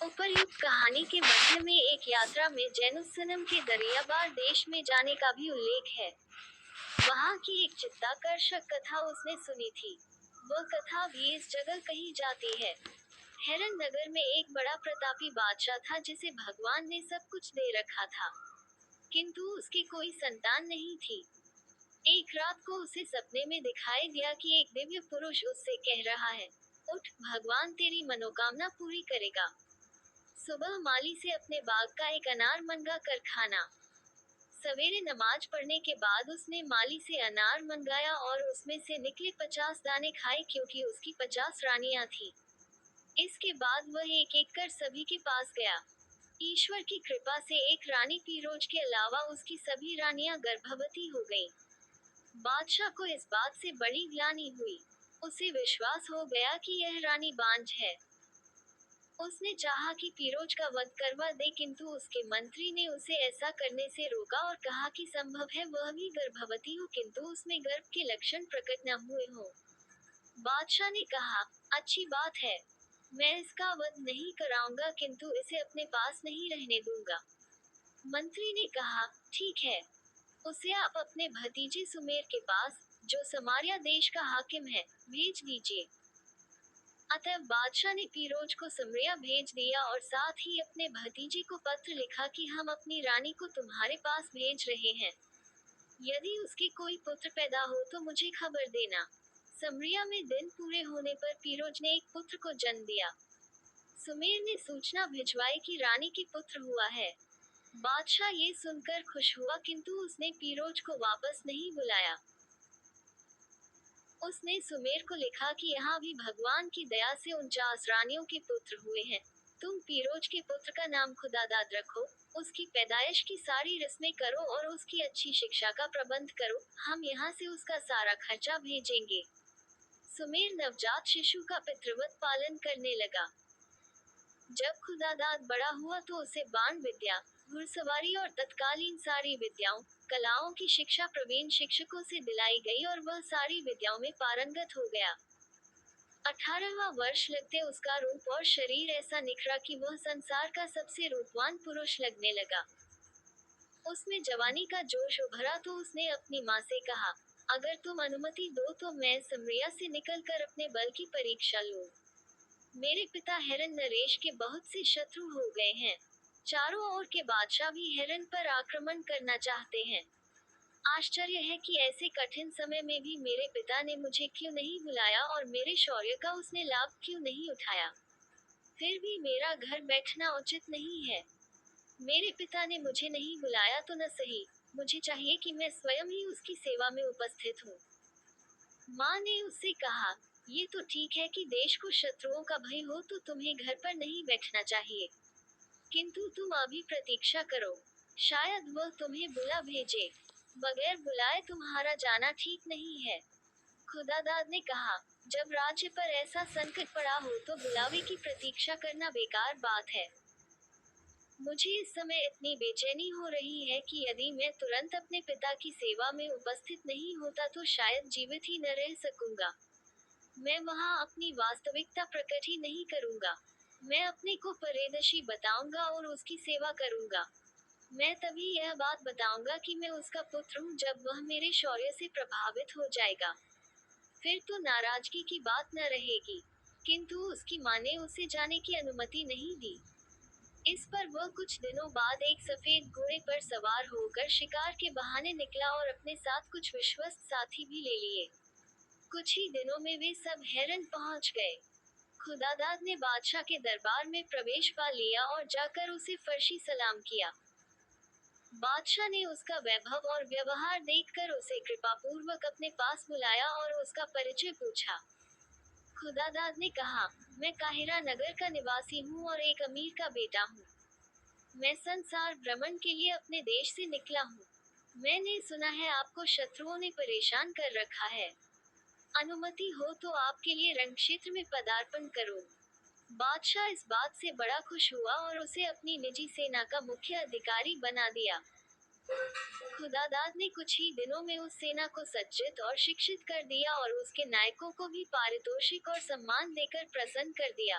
उपर्युक्त कहानी के मध्य में एक यात्रा में जेरूसलम के दरियाबार देश में जाने का भी उल्लेख है। वहाँ की एक चित्ताकर्षक कथा उसने सुनी थी। वह कथा भी इस जगह कही जाती है। हेरन नगर में एक बड़ा प्रतापी बादशाह था जिसे भगवान ने सब कुछ दे रखा था, किंतु उसकी कोई संतान नहीं थी। एक रात को उसे सपने में दिखाई दिया कि एक दिव्य पुरुष उससे कह रहा है, उठ, भगवान तेरी मनोकामना पूरी करेगा। सुबह माली से अपने बाग का एक अनार मंगा कर खाना। सवेरे नमाज पढ़ने के बाद उसने माली से अनार मंगाया और उसमें से निकले 50 दाने खाए क्योंकि उसकी 50 रानियां थी। इसके बाद वह एक एक कर सभी के पास गया। ईश्वर की कृपा से एक रानी पीरोज के अलावा उसकी सभी रानियां गर्भवती हो गईं। बादशाह को इस बात से बड़ी ग्लानि हुई। उसे विश्वास हो गया कि यह रानी बांझ है। उसने चाहा कि पीरोज का वध करवा दे, किंतु उसके मंत्री ने उसे ऐसा करने से रोका और कहा कि संभव है वह भी गर्भवती हो किंतु उसमें गर्भ के लक्षण प्रकट न हुए हों। बादशाह ने कहा, अच्छी बात है, मैं इसका वध नहीं कराऊंगा किंतु इसे अपने पास नहीं रहने दूंगा। मंत्री ने कहा, ठीक है, उसे आप अपने भतीजे सुमेर के पास, जो समारिया देश का हाकिम है, भेज दीजिए। अतः बादशाह ने पीरोज को समरिया भेज दिया और साथ ही अपने भतीजे को पत्र लिखा कि हम अपनी रानी को तुम्हारे पास भेज रहे हैं। यदि उसके कोई पुत्र पैदा हो तो मुझे खबर देना। समरिया में दिन पूरे होने पर पीरोज ने एक पुत्र को जन्म दिया। सुमेर ने सूचना भिजवाई कि रानी की पुत्र हुआ है। बादशाह ये सुनकर खुश हुआ किंतु उसने पीरोज को वापस नहीं बुलाया। उसने सुमेर को लिखा कि यहाँ भी भगवान की दया से 49 रानियों के पुत्र हुए हैं। तुम पीरोज के पुत्र का नाम खुदादाद रखो, उसकी पैदाइश की सारी रस्में करो और उसकी अच्छी शिक्षा का प्रबंध करो, हम यहाँ से उसका सारा खर्चा भेजेंगे। सुमेर नवजात शिशु का पितृवत पालन करने लगा। जब खुदादाद बड़ा हुआ तो उसे बाण विद्या, घुड़सवारी और तत्कालीन सारी विद्याओं, कलाओं की शिक्षा प्रवीण शिक्षकों से दिलाई गई और वह सारी विद्याओं में पारंगत हो गया। 18वां वर्ष लगते उसका रूप और शरीर ऐसा निखरा कि वह संसार का सबसे रूपवान पुरुष लगने लगा। उसमें जवानी का जोश उभरा तो उसने अपनी माँ से कहा, अगर तुम अनुमति दो तो मैं समरिया से निकलकर अपने बल की परीक्षा लूं। मेरे पिता हेरन नरेश के बहुत से शत्रु हो गए हैं। चारों ओर के बादशाह भी हेरन पर आक्रमण करना चाहते हैं। आश्चर्य है कि ऐसे कठिन समय में भी मेरे पिता ने मुझे क्यों नहीं बुलाया और मेरे शौर्य का उसने लाभ क्यों नहीं उठाया। फिर भी मेरा घर बैठना उचित नहीं है। मेरे पिता ने मुझे नहीं बुलाया तो न सही, मुझे चाहिए कि मैं स्वयं ही उसकी सेवा में उपस्थित हूँ। माँ ने उससे कहा, ये तो ठीक है कि देश को शत्रुओं का भय हो तो तुम्हें घर पर नहीं बैठना चाहिए, किंतु तुम अभी प्रतीक्षा करो, शायद वह तुम्हें बुला भेजे। बगैर बुलाए तुम्हारा जाना ठीक नहीं है। खुदादाद ने कहा, जब राज्य पर ऐसा संकट पड़ा हो तो बुलावे की प्रतीक्षा करना बेकार बात है। मुझे इस समय इतनी बेचैनी हो रही है कि यदि मैं तुरंत अपने पिता की सेवा में उपस्थित नहीं होता तो शायद जीवित ही न रह सकूंगा। मैं वहां अपनी वास्तविकता प्रकट ही नहीं करूंगा। मैं अपने को परिदृशी बताऊंगा और उसकी सेवा करूंगा। मैं तभी यह बात बताऊंगा कि मैं उसका पुत्र हूँ जब वह मेरे शौर्य से प्रभावित हो जाएगा। फिर तो नाराजगी की बात न रहेगी। किंतु उसकी माँ ने उसे जाने की अनुमति नहीं दी। इस पर वह कुछ दिनों बाद एक सफेद घोड़े पर सवार होकर शिकार के बहाने निकला और अपने साथ कुछ विश्वस्त साथी भी ले लिए। कुछ ही दिनों में वे सब हेरन पहुंच गए। खुदादाद ने बादशाह के दरबार में प्रवेश पा लिया और जाकर उसे फर्शी सलाम किया। बादशाह ने उसका वैभव और व्यवहार देखकर उसे कृपापूर्वक अपने पास बुलाया और उसका परिचय पूछा। खुदादाद ने कहा, मैं काहिरा नगर का निवासी हूँ और एक अमीर का बेटा हूँ। मैं संसार भ्रमण के लिए अपने देश से निकला हूँ। मैंने सुना है आपको शत्रुओं ने परेशान कर रखा है। अनुमति हो तो आपके लिए रणक्षेत्र में पदार्पण करूं। बादशाह इस बात से बड़ा खुश हुआ और उसे अपनी निजी सेना का मुख्य अधिकारी बना दिया। खुदादाद ने कुछ ही दिनों में उस सेना को सज्जित और शिक्षित कर दिया और उसके नायकों को भी पारितोषिक और सम्मान देकर प्रसन्न कर दिया।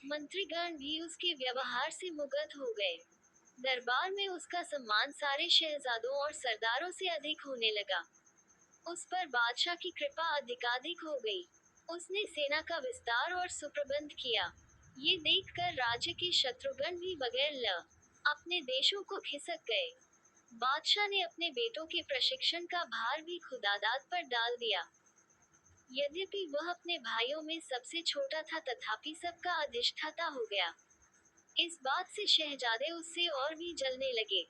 मंत्रीगण भी उसके व्यवहार से मुग्ध हो गए। दरबार में उसका सम्मान सारे शहजादों और सरदारों से अधिक होने लगा। उस पर बादशाह की कृपा अधिकाधिक हो गई। उसने सेना का विस्तार और सुप्रबंध किया। ये देखकर राज्य के शत्रुगण भी बगैर ल अपने देशों को खिसक गए। बादशाह ने अपने बेटों के प्रशिक्षण का भार भी खुदादाद पर डाल दिया। यद्यपि वह अपने भाइयों में सबसे छोटा था, तथापि सबका अधिष्ठाता हो गया। इस बात से शहजादे उससे और भी जलने लगे।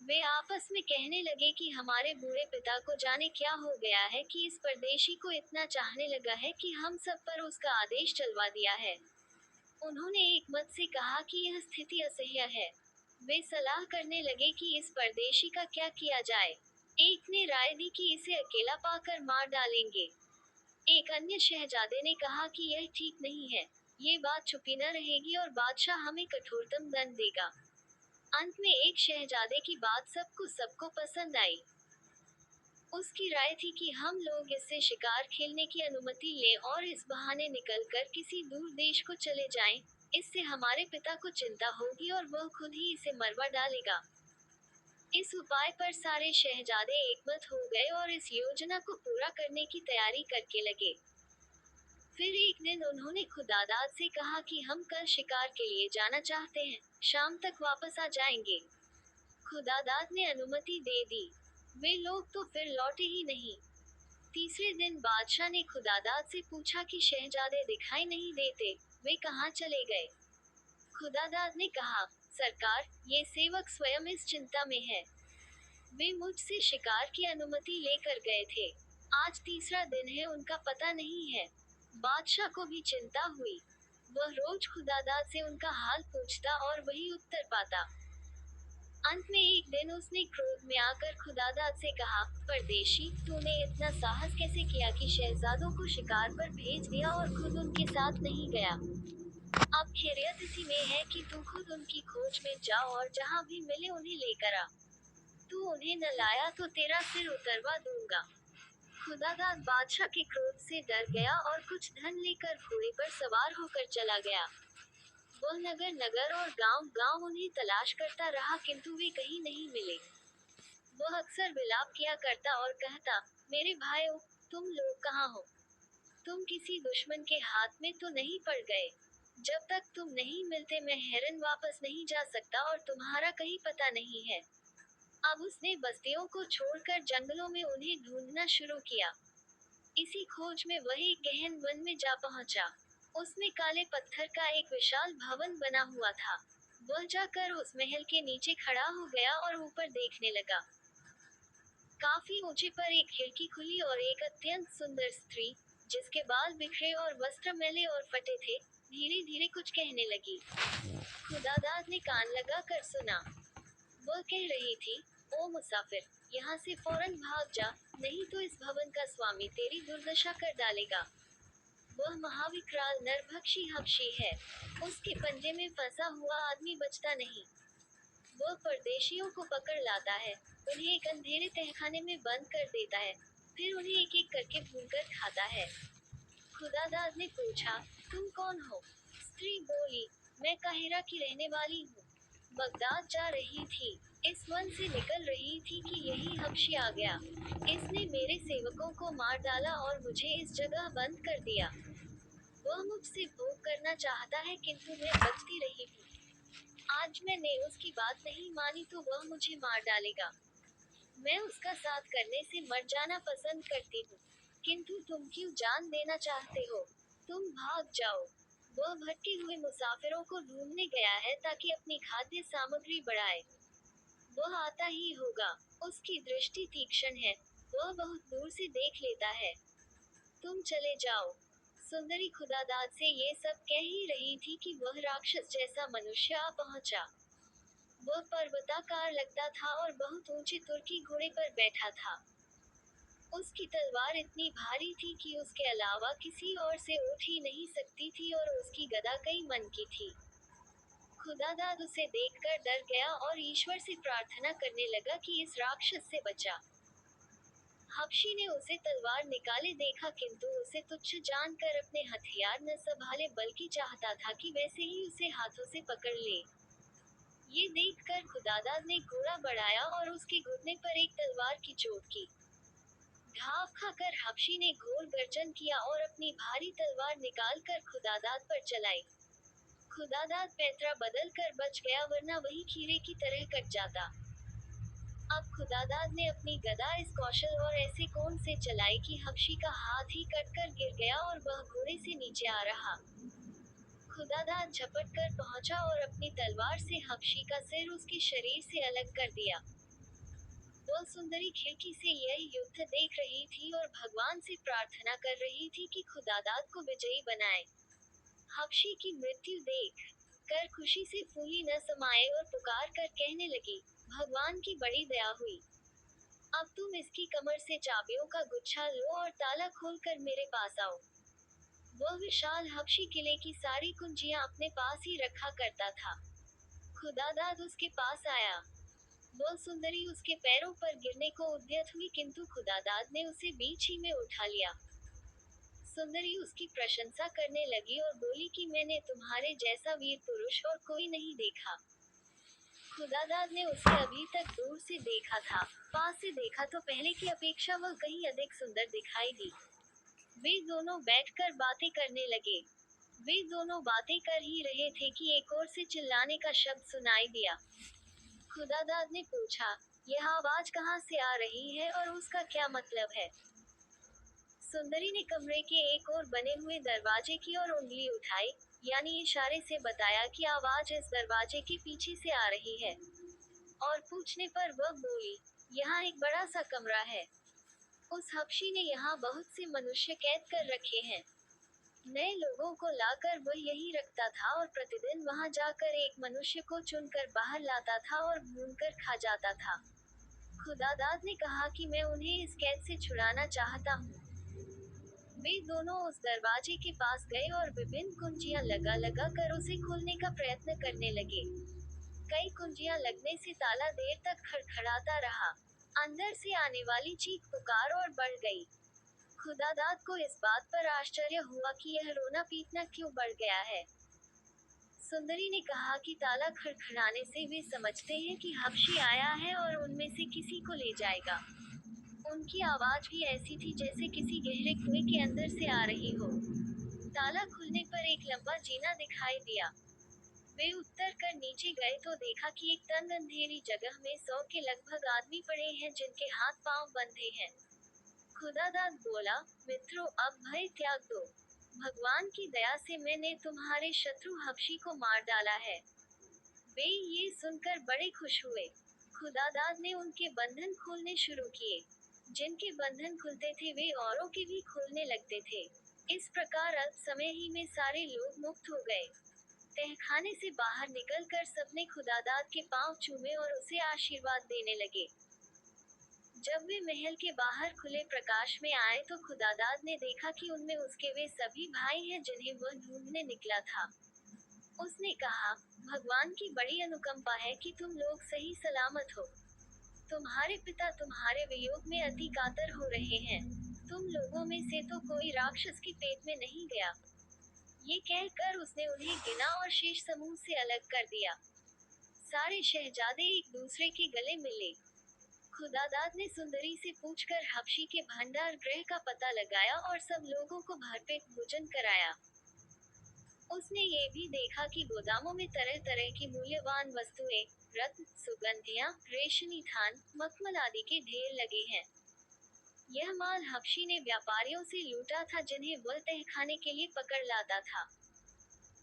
वे आपस में कहने लगे कि हमारे बूढ़े पिता को जाने क्या हो गया है कि इस परदेशी को इतना चाहने लगा है कि हम सब पर उसका आदेश चलवा दिया है। उन्होंने एक मत से कहा कि यह स्थिति असह्य है। वे सलाह करने लगे कि इस परदेशी का क्या किया जाए। एक ने राय दी कि इसे अकेला पाकर मार डालेंगे। एक अन्य शहजादे ने कहा कि यह ठीक नहीं है। ये बात छुपी न रहेगी और बादशाह हमें कठोरतम दंड देगा। अंत में एक शहजादे की बात सबको पसंद आई। उसकी राय थी कि हम लोग इससे शिकार खेलने की अनुमति लें और इस बहाने निकलकर किसी दूर देश को चले जाएं। इससे हमारे पिता को चिंता होगी और वह खुद ही इसे मरवा डालेगा। इस उपाय पर सारे शहजादे एकमत हो गए और इस योजना को पूरा करने की तैयारी करके लगे। फिर एक दिन उन्होंने खुदादाद से कहा कि हम कल शिकार के लिए जाना चाहते हैं, शाम तक वापस आ जाएंगे। खुदादाद ने अनुमति दे दी। वे लोग तो फिर लौटे ही नहीं। तीसरे दिन बादशाह ने खुदादाद से पूछा कि शहजादे दिखाई नहीं देते, वे कहाँ चले गए। खुदादाद ने कहा, सरकार, ये सेवक स्वयं इस चिंता में है। वे मुझसे शिकार की अनुमति लेकर गए थे। आज तीसरा दिन है, उनका पता नहीं है। बादशाह को भी चिंता हुई। वह रोज खुदादाद से उनका हाल पूछता और वही उत्तर पाता। अंत में एक दिन उसने क्रोध में आकर खुदादाद से कहा, परदेशी, तूने इतना साहस कैसे किया कि शहजादों को शिकार पर भेज दिया और खुद उनके साथ नहीं गया। अब खैरियत इसी में है कि तू खुद उनकी खोज में जा और जहाँ भी मिले उन्हें लेकर आ। तू उन्हें न लाया तो तेरा सिर उतरवा दूंगा। खुदादाद बादशाह के क्रोध से डर गया और कुछ धन लेकर घोड़े पर सवार होकर चला गया। वह नगर नगर और गांव गांव उन्हें तलाश करता रहा, किंतु वे कहीं नहीं मिले। वह अक्सर विलाप किया करता और कहता, मेरे भाइयों, तुम लोग कहाँ हो? तुम किसी दुश्मन के हाथ में तो नहीं पड़ गए? जब तक तुम नहीं मिलते मैं हेरन वापस नहीं जा सकता और तुम्हारा कहीं पता नहीं है। अब उसने बस्तियों को छोड़कर जंगलों में उन्हें ढूंढना शुरू किया। इसी खोज में वह एक गहन वन में जा पहुंचा। उसमें काले पत्थर का एक विशाल भवन बना हुआ था। वह जाकर उस महल के नीचे खड़ा हो गया और ऊपर देखने लगा। काफी ऊंचे पर एक खिड़की खुली और एक अत्यंत सुंदर स्त्री, जिसके बाल बिखरे और वस्त्र मैले और फटे थे, धीरे धीरे कुछ कहने लगी। खुदादाद ने कान लगाकर सुना। वह कह रही थी, ओ मुसाफिर, यहाँ से फौरन भाग जा, नहीं तो इस भवन का स्वामी तेरी दुर्दशा कर डालेगा। वह महाविकराल नरभक्षी हक्षी है। उसके पंजे में फंसा हुआ आदमी बचता नहीं। वह परदेशियों को पकड़ लाता है, उन्हें एक अंधेरे तहखाने में बंद कर देता है, फिर उन्हें एक एक करके भूनकर खाता है। खुदादाद ने पूछा, तुम कौन हो? स्त्री बोली, मैं काहिरा की रहने वाली हूँ। बगदाद जा रही थी। इस वन से निकल रही थी कि यही हबशी आ गया। इसने मेरे सेवकों को मार डाला और मुझे इस जगह बंद कर दिया। वह मुझसे भोग करना चाहता है, किंतु मैं बचती रही हूँ। आज मैंने उसकी बात नहीं मानी तो वह मुझे मार डालेगा। मैं उसका साथ करने से मर जाना पसंद करती हूँ, किंतु तुम क्यों जान देना चाहते हो? तुम भाग जाओ। वह भटके हुए मुसाफिरों को ढूंढने गया है ताकि अपनी खाद्य सामग्री बढ़ाए। वह आता ही होगा। उसकी दृष्टि तीक्ष्ण है, वह बहुत दूर से देख लेता है। तुम चले जाओ। सुंदरी खुदादाद से ये सब कह ही रही थी कि वह राक्षस जैसा मनुष्य आ पहुंचा। वह पर्वताकार लगता था और बहुत ऊंचे तुर्की घोड़े पर बैठा था। उसकी तलवार इतनी भारी थी कि उसके अलावा किसी और से उठ ही नहीं सकती थी और उसकी गदा कई मन की थी। खुदादाद उसे देखकर डर गया और ईश्वर से प्रार्थना करने लगा कि इस राक्षस से बचा। हबशी ने उसे तलवार निकाले देखा, किंतु उसे तुच्छ जानकर अपने हथियार न संभाले, बल्कि चाहता था कि वैसे ही उसे हाथों से पकड़ ले। ये देखकर खुदादाद ने घोड़ा बढ़ाया और उसके घुटने पर एक तलवार की चोट की। घाव खाकर हबशी ने घोर गर्जन किया और अपनी भारी तलवार निकालकर खुदादाद पर चलाई। खुदादाद पैतरा बदल कर बच गया, वरना वही खीरे की तरह कट जाता। अब खुदादाद ने अपनी गदा इस कौशल और ऐसे कोण से चलाई कि हबशी का हाथ ही कटकर गिर गया और वह घोड़े से नीचे आ रहा। खुदादाद झपट कर पहुंचा और अपनी तलवार से हबशी का सिर उसके शरीर से अलग कर दिया। वह सुंदरी खिड़की से यह युद्ध देख रही थी और भगवान से प्रार्थना कर रही थी कि खुदादाद को विजयी बनाए। हबशी की मृत्यु देख कर खुशी से फूली न समाये और पुकार कर कहने लगी, भगवान की बड़ी दया हुई। अब तुम इसकी कमर से चाबियों का गुच्छा लो और ताला खोलकर मेरे पास आओ। वह विशाल हबशी किले की सारी कुंजियां अपने पास ही रखा करता था। खुदादाद उसके पास आया। वह सुंदरी उसके पैरों पर गिरने को उद्यत हुई, किंतु खुदादाद ने उसे बीच ही में उठा लिया। सुंदरी उसकी प्रशंसा करने लगी और बोली कि मैंने तुम्हारे जैसा वीर पुरुष और कोई नहीं देखा। खुदादाद ने उसे अभी तक दूर से देखा था, पास से देखा तो पहले की अपेक्षा वह कहीं अधिक सुंदर दिखाई दी। वे दोनों बैठकर बातें करने लगे। वे दोनों बातें कर ही रहे थे कि एक ओर से चिल्लाने का शब्द सुनाई दिया। खुदादाद ने पूछा, यह आवाज कहाँ से आ रही है और उसका क्या मतलब है? सुंदरी ने कमरे के एक ओर बने हुए दरवाजे की ओर उंगली उठाई, यानी इशारे से बताया कि आवाज इस दरवाजे के पीछे से आ रही है। और पूछने पर वह बोली, यहाँ एक बड़ा सा कमरा है। उस हबशी ने यहाँ बहुत से मनुष्य कैद कर रखे हैं। नए लोगों को लाकर वह यही रखता था और प्रतिदिन वहां जाकर एक मनुष्य को चुनकर बाहर लाता था और भूनकर खा जाता था। खुदादाद ने कहा कि मैं उन्हें इस कैद से छुड़ाना चाहता हूँ। वे दोनों उस दरवाजे के पास गए और विभिन्न कुंजियां लगा कर उसे खोलने का प्रयत्न करने लगे। कई कुंजियां लगने से ताला देर तक खड़खड़ाता रहा। अंदर से आने वाली चीख पुकार और बढ़ गई। खुदादाद को इस बात पर आश्चर्य हुआ कि यह रोना पीटना क्यों बढ़ गया है। सुंदरी ने कहा कि ताला खड़खड़ाने से वे समझते हैं कि हबशी आया है और उनमें से किसी को ले जाएगा। उनकी आवाज भी ऐसी थी जैसे किसी गहरे कुएं के अंदर से आ रही हो। ताला खुलने पर एक लंबा जीना दिखाई दिया। वे उतर कर नीचे गए तो देखा कि एक तंग अंधेरी जगह में 100 के लगभग आदमी पड़े हैं, जिनके हाथ पांव बंधे हैं। खुदादाद बोला, मित्रों, अब भय त्याग दो। भगवान की दया से मैंने तुम्हारे शत्रु हबशी को मार डाला है। वे ये सुनकर बड़े खुश हुए। खुदादाद ने उनके बंधन खोलने शुरू किए। जिनके बंधन खुलते थे वे औरों के भी खोलने लगते थे। इस प्रकार अल्प समय ही में सारे लोग मुक्त हो गए। तहखाने से बाहर निकलकर सबने खुदादाद के पांव चूमे और उसे आशीर्वाद देने लगे। जब वे महल के बाहर खुले प्रकाश में आए तो खुदादाद ने देखा कि उनमें उसके वे सभी भाई हैं जिन्हें वह ढूंढने निकला था। उसने कहा, भगवान की बड़ी अनुकंपा है कि तुम लोग सही सलामत हो। तुम्हारे पिता तुम्हारे वियोग में अति कातर हो रहे हैं। तुम लोगों में से तो कोई राक्षस के पेट में नहीं गया। ये कहकर उसने उन्हें गिना और शेष समूह से अलग कर दिया। सारे शहजादे एक दूसरे के गले मिले। खुदादाद ने सुंदरी से पूछकर हबशी के भंडार गृह का पता लगाया और सब लोगों को भरपेट भोजन कराया। उसने ये भी देखा कि गोदामों में तरह तरह की मूल्यवान वस्तुएं, रत्न, सुगंधियां, रेशमी थान, मखमल आदि के ढेर लगे हैं। यह माल हबशी ने व्यापारियों से लूटा था जिन्हें वह तहखाने के लिए पकड़ लाता था।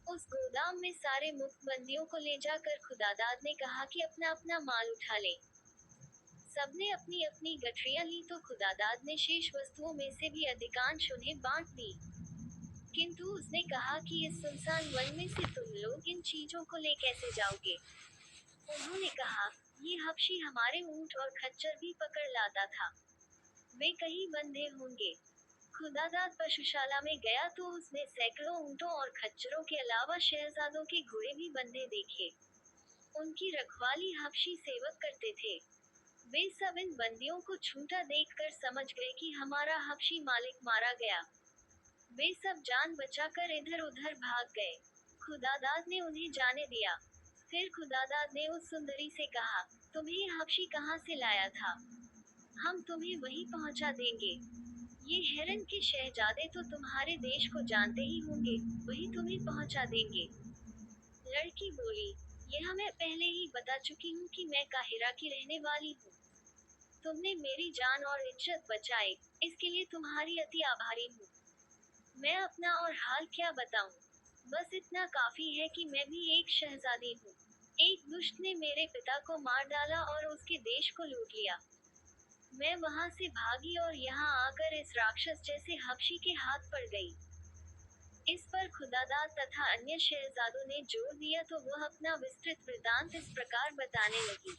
उस गोदाम में सारे मुक्त बंदियों को ले जाकर खुदादाद ने कहा कि अपना अपना माल उठा ले। सबने अपनी अपनी गठरियां ली तो खुदादाद ने शेष वस्तुओं में से भी अधिकांश उन्हें बांट दी। किंतु उसने कहा कि इस सुनसान वन में से तुम लोग इन चीजों को ले कैसे जाओगे? उन्होंने कहा, ये हबशी हमारे ऊंट और खच्चर भी पकड़ लाता था। वे कहीं बंधे होंगे। खुदादाद पशुशाला में गया तो उसने सैकड़ों ऊंटों और खच्चरों के अलावा शहजादों के घोड़े भी बंधे देखे। उनकी रखवाली हबशी सेवक करते थे। वे सब इन बंदियों को छूटा देखकर समझ गए कि हमारा हबशी मालिक मारा गया। वे सब जान बचाकर इधर उधर भाग गए। खुदादाद ने उन्हें जाने दिया। फिर खुदादाद ने उस सुंदरी से कहा, तुम्हें हबशी कहाँ से लाया था? हम तुम्हें वहीं पहुंचा देंगे। ये हेरन के शहजादे तो तुम्हारे देश को जानते ही होंगे, वही तुम्हें पहुंचा देंगे। लड़की बोली, यह मैं पहले ही बता चुकी हूँ कि मैं काहिरा की रहने वाली हूँ। तुमने मेरी जान और इज्जत बचाई, इसके लिए तुम्हारी अति आभारी हूँ। मैं अपना और हाल क्या बताऊं? बस इतना काफी है कि मैं भी एक शहजादी हूँ। एक दुष्ट ने मेरे पिता को मार डाला और उसके देश को लूट लिया। मैं वहां से भागी और यहाँ आकर इस राक्षस जैसे हबशी के हाथ पड़ गई। इस पर खुदादाद तथा अन्य शहजादों ने जोर दिया तो वह अपना विस्तृत वृतांत इस प्रकार बताने लगी।